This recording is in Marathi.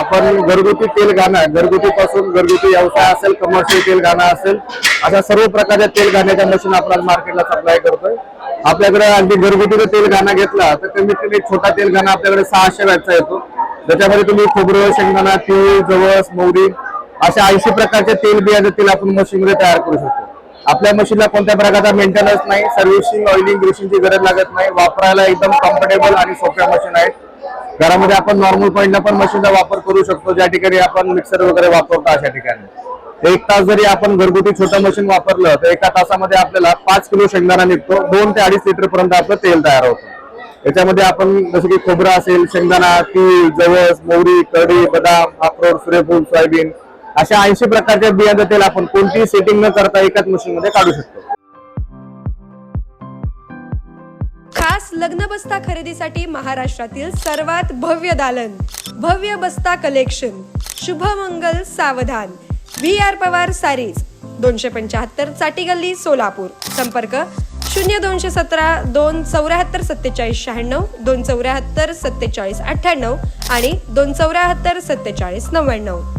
आपण घरगुती तेल घाणं, घरगुती पासून घरगुती व्यवसाय असेल, कमर्शियल तेल घाणं असेल, अशा सर्व प्रकारच्या तेल घाण्याच्या मशीन आपण मार्केटला सप्लाय करतोय। आपल्याकडे अगदी घरगुती तेल घाणा घेतला तर कमीत कमी छोटा तेल घाणा आपल्याकडे 600 वॅटचा येतो। त्याच्यामध्ये तुम्ही खोबरं, शेंगदाणा, तीळ, जवस, मोहरी अशा 80 प्रकारचे तेल बियाचं तेल आपण मशीनमध्ये तयार करू शकतो। आपल्या मशीनला कोणत्या प्रकारचा मेंटेनन्स नाही, सर्व्हिसिंग, ऑइलिंग, ग्रीसिंगची गरज लागत नाही। वापरायला एकदम कम्फर्टेबल आणि सोप्या मशीन आहेत। घरामध्ये आपण नॉर्मल पॉईंटला पण मशीनचा वापर करू शकतो, ज्या ठिकाणी आपण मिक्सर वगैरे वापरतो अशा ठिकाणी। 1 तास जरी आपण घरगुती छोटं मशीन वापरलं तर 1 तासामध्ये आपल्याला 5 किलो शेंगदाणा निघतो, 2 ते 2.5 लिटर पर्यंत आपलं तेल तयार होतं। याच्यामध्ये आपण जसं की खोबरं असेल, शेंगदाणा, तीळ, जवस, मोहरी, करडी, बदाम, अक्रोड, सूर्यफूल, सोयाबीन अशा 80 प्रकारच्या बियांचं तेल आपण कोणतीही सेटिंग न करता एकाच मशीन मध्ये काढू शकतो। खास लग्न बस्ता खरेदीसाठी महाराष्ट्रातील सर्वात भव्य दालन, भव्य बस्ता कलेक्शन, शुभमंगल सावधान, VR पवार सारीज, 275 चाटी गल्ली, सोलापूर। संपर्क 0217 274 47 96, 274 47 98 आणि 274 47 99।